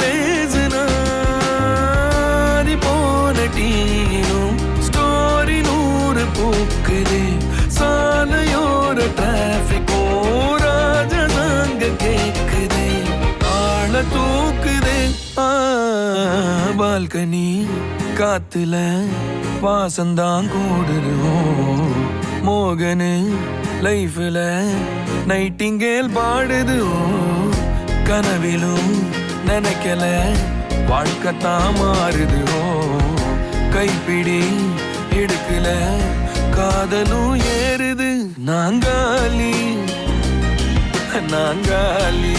பேசுனாரி போன டீனும் ஸ்டோரி 100 பூக்குது சாலையோர டிராபிக்கோ ராஜனாங்க கேக்குது ஆள தூக்குது பால்கனி காத்துல வாசந்தான் கூடுது மோகனு லைஃப்ல நைட்டிங்கேல் பாடுது கனவிலும் நினைக்கல வாழ்க்கைத்தான் மாறுது கைப்பிடி எடுக்கல காதலும் ஏறுது நாங்காலி நாங்காலி